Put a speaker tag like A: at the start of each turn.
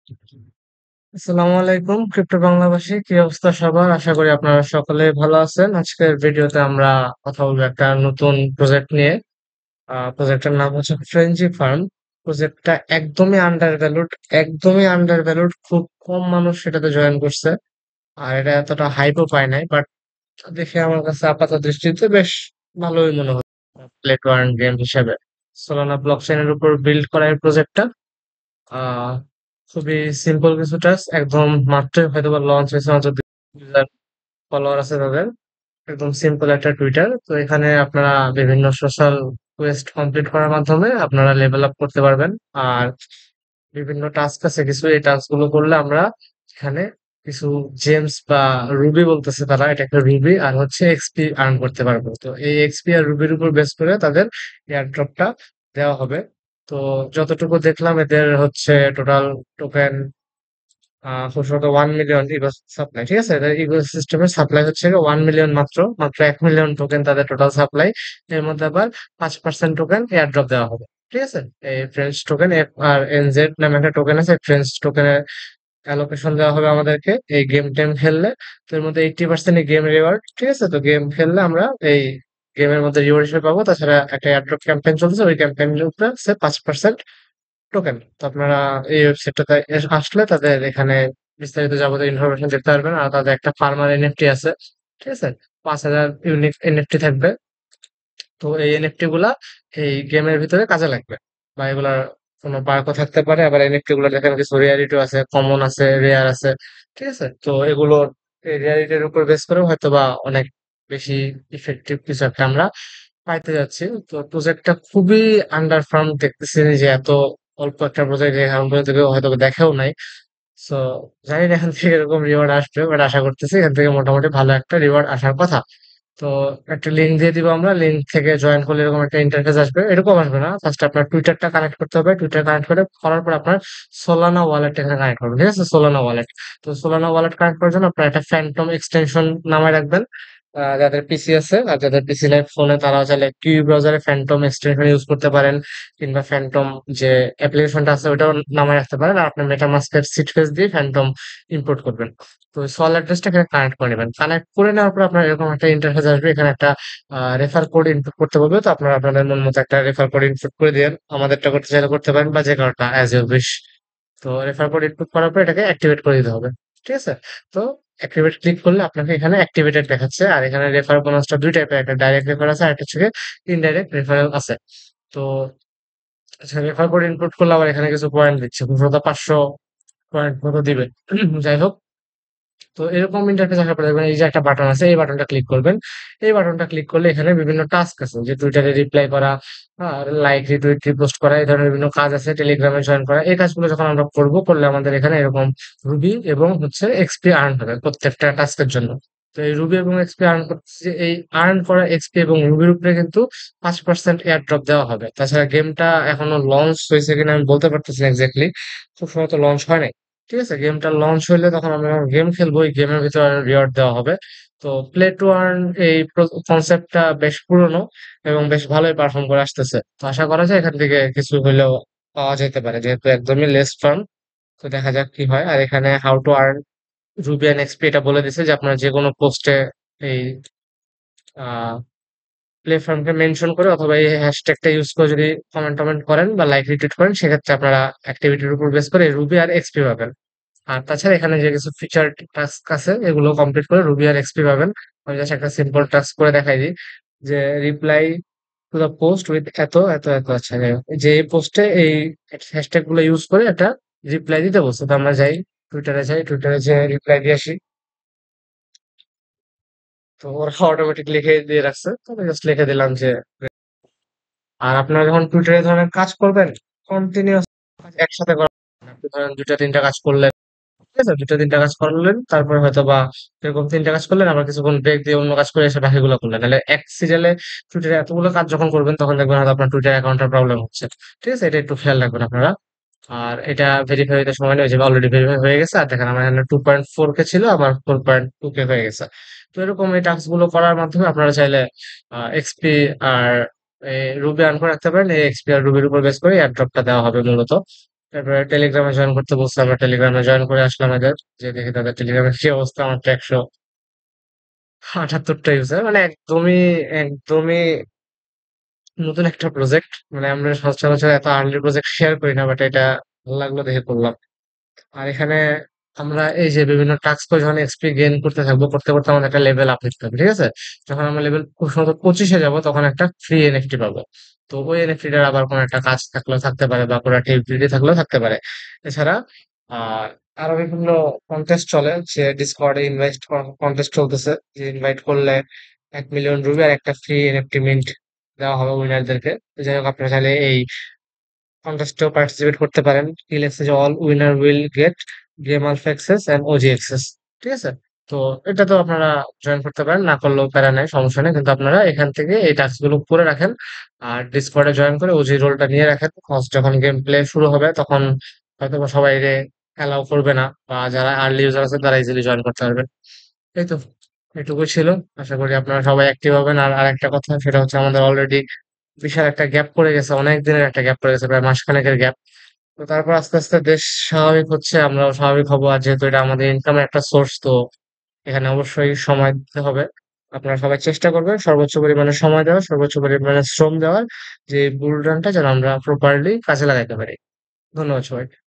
A: আসসালামু আলাইকুম ক্রিপ্টো বাংলাভাষী, কি অবস্থা সবার? আশা করি আপনারা সকলে ভালো আছেন। আজকের ভিডিওতে আমরা কথা বলবো একটা নতুন প্রজেক্ট নিয়ে। প্রজেক্টের নাম হচ্ছে ফ্রেঞ্চি ফার্ম। প্রজেক্টটা একদমই আন্ডার ভ্যালুড, খুব কম মানুষ সেটাতে জয়েন করছে। আর এটা এতটা হাইপও পায় নাই, বাট দেখে আমার কাছে আপাত দৃষ্টিতে বেশ ভালোই মনে হচ্ছে প্লে টু আর্ন গেম হিসেবে। সোলানা ব্লকচেনের উপর বিল্ড করা এই প্রজেক্টটা আহ খুবই সিম্পল কিছু টাস্ক, একদম মাত্রই হয়তো বা লঞ্চ হয়েছে, মাত্র 2,000 ফলোয়ার আছে তাদের। একদম সিম্পল একটা টুইটার। তো এখানে আপনারা বিভিন্ন সোশ্যাল কোয়েস্ট কমপ্লিট করার মাধ্যমে আপনারা লেভেল আপ করতে পারবেন। আর বিভিন্ন টাস্ক আছে কিছু, এই টাস্ক গুলো করলে আমরা এখানে কিছু জেমস বা রুবি বলতেছে তারা, এটা একটা রুবি আর হচ্ছে এক্সপি আর্ন করতে পারবো। তো এই এক্সপি আর রুবির উপর বেস করে তাদের এয়ার ড্রপটা দেওয়া হবে। তো যতটুকু দেখলাম এদের হচ্ছে টোটাল টোকেন খুব সম্ভবত 1 মিলিয়ন ইগো সাপ্লাই। ঠিক আছে, এদের ইগো সিস্টেমের সাপ্লাই হচ্ছে 1 মিলিয়ন, মাত্র মাত্র 1 মিলিয়ন টোকেন তাদের টোটাল সাপ্লাই। এর মধ্যে আবার 5% টোকেন এয়ার ড্রপ দেওয়া হবে। ঠিক আছে, এই French token F R N Z নামে একটা টোকেন আছে, ফ্রেঞ্চ টোকেনের অ্যালোকেশন দেওয়া হবে আমাদেরকে এই গেম টেম খেললে। তো এর মধ্যে 80% গেম রিওয়ার্ড। ঠিক আছে, তো গেম খেললে আমরা এই গেমের মধ্যে রিওয়ার্ড হিসেবে পাবো। তাছাড়া একটা এয়ারড্রপ ক্যাম্পেইন চলছে, ওই ক্যাম্পেইনের উপরে আছে 5% টোকেন। তো আপনারা এই ওয়েবসাইটটাতে আসলে তাদের এখানে বিস্তারিত যাবতীয় ইনফরমেশন দেখতে পারবেন। আর তাদের একটা ফার্মার এনএফটি আছে। ঠিক আছে, 5,000 ইউনিক এনএফটি থাকবে। তো এই এনএফটি গুলা এই গেমের ভিতরে কাজে লাগবে, বা এগুলার কোনো পার্কও থাকতে পারে। আবার এনএফটি গুলো দেখেন কিছু রেয়ারিটিও আছে, কমন আছে, রেয়ার আছে। ঠিক আছে, তো এগুলোর এই রেয়ারিটির উপর বেস করে হয়তো বা অনেক বেশি ইফেক্টিভ কিছু একটা আমরা পাইতে যাচ্ছি। তো প্রজেক্টটা খুবই আন্ডার ফার্ম দেখতেছি, যে এত অল্প একটা প্রজেক্ট এখন পর্যন্ত কেউ হয়তো দেখেও নাই। সো জানি না এখান থেকে এরকম রিওয়ার্ড আসবে, বাট আশা করতেছি এখান থেকে মোটামুটি ভালো একটা রিওয়ার্ড আসার কথা। তো একটা লিঙ্ক দিয়ে দিব আমরা, লিঙ্ক থেকে জয়েন করলে এরকম একটা ইন্টারফেস আসবে। এরকম আসবে না, ফার্স্ট আপনার টুইটারটা কানেক্ট করতে হবে। টুইটার কানেক্ট করে করার পর আপনার সোলানা ওয়ালেট এখানে কানেক্ট করবেন। ঠিক আছে, সোলানা ওয়ালেট। তো সোলানা ওয়ালেট কানেক্ট করার জন্য আপনার একটা ফ্যান্টম এক্সটেনশন নামায় রাখবেন। যাদের পিসি আছে আর যাদের পিসি নাই ফোনে, তারা চাইলে কিউ ব্রাউজারে ফ্যান্টম এক্সটেনশন ইউজ করতে পারেন, কিংবা ফ্যান্টম যে অ্যাপ্লিকেশনটা আছে ওটাও নামায় রাখতে পারেন। আর আপনার মেটামাস্কের সিট ফেস দিয়ে ফ্যান্টম ইম্পোর্ট করবেন। তো সল অ্যাড্রেসটা এখানে কানেক্ট করে নেবেন। কানেক্ট করে নেওয়ার পর আপনার এরকম একটা ইন্টারফেস আসবে, এখানে একটা রেফার কোড ইনপুট করতে বলবে। তো আপনারা আপনাদের মন মতো একটা রেফার কোড ইনপুট করে দিন, আমাদেরটা করতে চাইলে করতে পারেন, বা যে কারোটা অ্যাজ ইউ উইশ। তো রেফার কোড ইনপুট করার পর এটাকে অ্যাক্টিভেট করে দিতে হবে। ঠিক আছে, তো অ্যাক্টিভেট ক্লিক করলে আপনাকে এখানে অ্যাক্টিভেটেড দেখাচ্ছে। আর এখানে রেফার বোনাসটা দুই টাইপের, একটা ডাইরেক্ট রেফার আছে আর একটা হচ্ছে ইনডাইরেক্ট রেফারেল আছে। তো আচ্ছা, রেফার কোড ইনপুট করলে আবার এখানে কিছু পয়েন্ট দিচ্ছে, 500 পয়েন্ট মতো দিবে। যাই হোক, তো এরকম ইন্টারফেস আসার পরে দেখবেন এই যে একটা বাটন আছে, এই বাটনটা ক্লিক করবেন। এই বাটনটা ক্লিক করলে এখানে বিভিন্ন টাস্ক আছে, যে টুইটারে রিপ্লাই করা, লাইক, রিটুইট, রিপোস্ট করা, এই ধরনের বিভিন্ন কাজ আছে। টেলিগ্রামে জয়েন করা, এই কাজগুলো যখন আমরা করলে আমাদের এখানে এরকম রুবি এবং হচ্ছে এক্সপি আর্ন হবে প্রত্যেকটা টাস্কের জন্য। তো এই রুবি এবং এক্সপি আর্ন করতেছে, এই আর্ন করা এক্সপি এবং রুবির উপরে কিন্তু 5% এয়ার ড্রপ দেওয়া হবে। তাছাড়া গেমটা এখনো লঞ্চ হয়েছে কিনা আমি বলতে পারতেছি না এক্স্যাক্টলি, খুব সম্ভবত লঞ্চ হয় নাই। ঠিক আছে, গেমটা লঞ্চ হইলে তখন আমরা গেম খেলবো, এই গেমের ভিতরে রিওয়ার্ড দেওয়া হবে। তো প্লে টু আর্ন এই কনসেপ্টটা বেশ পুরনো এবং বেশ ভালোই পারফর্ম করে আসতেছে। তো আশা করা যায় এখান থেকে কিছু হইলেও পাওয়া যেতে পারে, যেহেতু একদমই লেস ফার্ম। তো দেখা যাক কি হয়। আর এখানে how to earn ruby and XP এটা বলে দিছে, যে আপনার যে কোনো পোস্টে এই প্ল্যাটফর্মকে মেনশন করে অথবা এই হ্যাশট্যাগটা ইউজ করে যদি কমেন্ট টমেন্ট করেন বা লাইক রিটুইট করেন, সেক্ষেত্রে আপনারা অ্যাক্টিভিটির উপর বেস করে রুবি আর এক্সপি পাবেন। আর তাছাড়া এখানে যে কিছু ফিচার টাস্ক আছে এগুলো কমপ্লিট করে রুবি আর এক্সপি পাবেন। আমি জাস্ট একটা সিম্পল টাস্ক করে দেখাই দিই, যে reply to the post with এত এত এত। আচ্ছা, যাই হোক, যে এই পোস্টে এই হ্যাশট্যাগ গুলো ইউজ করে একটা রিপ্লাই দিতে বলছে। তো আমরা যাই টুইটারে, টুইটারে যে রিপ্লাই দিয়ে আসি। তো ওরা অটোমেটিক লিখে দিয়ে রাখছে, তো আমি জাস্ট লিখে দিলাম যে, আর আপনারা যখন টুইটারে এই ধরনের কাজ করবেন, কন্টিনিউয়াস একসাথে করা, আপনি ধরেন দুইটা তিনটা কাজ করলেন। ঠিক আছে, দুইটা তিনটা কাজ করলেন, তারপরে হয়তো বা এরকম তিনটা কাজ করলেন, আবার কিছুক্ষণ ব্রেক দিয়ে অন্য কাজ করে এসে বাকিগুলো করলেন। তাহলে এক সিরিয়ালে টুইটারে এতগুলো কাজ যখন করবেন, তখন দেখবেন হয়তো আপনার টুইটার অ্যাকাউন্টের প্রবলেম হচ্ছে। ঠিক আছে, এটা একটু খেয়াল রাখবেন আপনারা। আর এটা ভেরিফাই হতে সময় নেই, যে অলরেডি ভেরিফাই হয়ে গেছে। আর দেখেন আমার এখানে 2.4 কে ছিল, আমার 4.2 কে হয়ে গেছে। তো এরকম এই টাস্ক গুলো করার মাধ্যমে আপনারা চাইলে এক্সপি আর রুবি আর্ন করে রাখতে পারেন। এই এক্সপি আর রুবির উপর বেস করে এয়ারড্রপটা দেওয়া হবে মূলত। তারপরে টেলিগ্রামে জয়েন করতে বলছে, আমরা টেলিগ্রামে জয়েন করে আসলাম এদের। যে দেখি তাদের টেলিগ্রামের কি অবস্থা, আমার তো 178টা ইউজার, মানে একদমই একদমই নতুন একটা প্রজেক্ট। মানে আমরা সচরাচর এত আর্লি প্রজেক্ট শেয়ার করি না, বাট এটা ভালো লাগলো দেখে করলাম। আর এখানে আমরা এই যে বিভিন্ন টাস্ক করে যখন এক্সপি গেইন করতে থাকবো, করতে করতে আমাদের একটা লেভেল আপ নিতে হবে, ঠিক আছে? যখন আমরা লেভেল খুব সম্ভবত 25-এ যাবো, তখন একটা ফ্রি এনএফটি পাবো। তো ওই এনএফটিটার আবার কোনো একটা কাজ থাকলেও থাকতে পারে, বা কোনো একটা ইউটিলিটি থাকলেও থাকতে পারে। এছাড়া আহ আরো বিভিন্ন কন্টেস্ট চলে, যে ডিসকর্ডে ইনভাইট কন্টেস্ট চলতেছে, যে ইনভাইট করলে 1 মিলিয়ন রুবি আর একটা ফ্রি এনএফটি মিন্ট দেওয়া হবে উইনারদেরকে। যাই হোক, আপনারা চাইলে এই কন্টেস্টেও পার্টিসিপেট করতে পারেন। কি লেখছে যে all winner will get game alpha access and OG access, ঠিক আছে? তো এটা তো আপনারা জয়েন করতে পারেন, না করলেও প্যারা নাই, সমস্যা নেই। কিন্তু আপনারা এখান থেকে এই টাস্ক গুলো করে রাখেন, আর ডিসকর্ডে জয়েন করে ওজি রোলটা নিয়ে রাখেন। যখন গেম প্লে শুরু হবে তখন হয়তো বা সবাই অ্যালাউ করবে না, বা যারা আর্লি ইউজার আছে তারা ইজিলি জয়েন করতে পারবেন। এই তো, এটুকুই ছিল। আশা করি আপনারা সবাই অ্যাক্টিভ হবেন। আর আরেকটা কথা, সেটা হচ্ছে আমাদের অলরেডি বিশাল একটা গ্যাপ পড়ে গেছে, অনেক দিনের একটা গ্যাপ পড়ে গেছে, প্রায় মাসখানেকের গ্যাপ। তো তারপর আস্তে আস্তে দেশ স্বাভাবিক হচ্ছে, আমরাও স্বাভাবিক হবো। আর যেহেতু এটা আমাদের ইনকামের একটা সোর্স, তো এখানে অবশ্যই সময় দিতে হবে। আপনারা সবাই চেষ্টা করবেন সর্বোচ্চ পরিমাণে সময় দেওয়ার, সর্বোচ্চ পরিমাণে শ্রম দেওয়ার, যে বুল রানটা যেন আমরা প্রপারলি কাজে লাগাইতে পারি। ধন্যবাদ সবাই।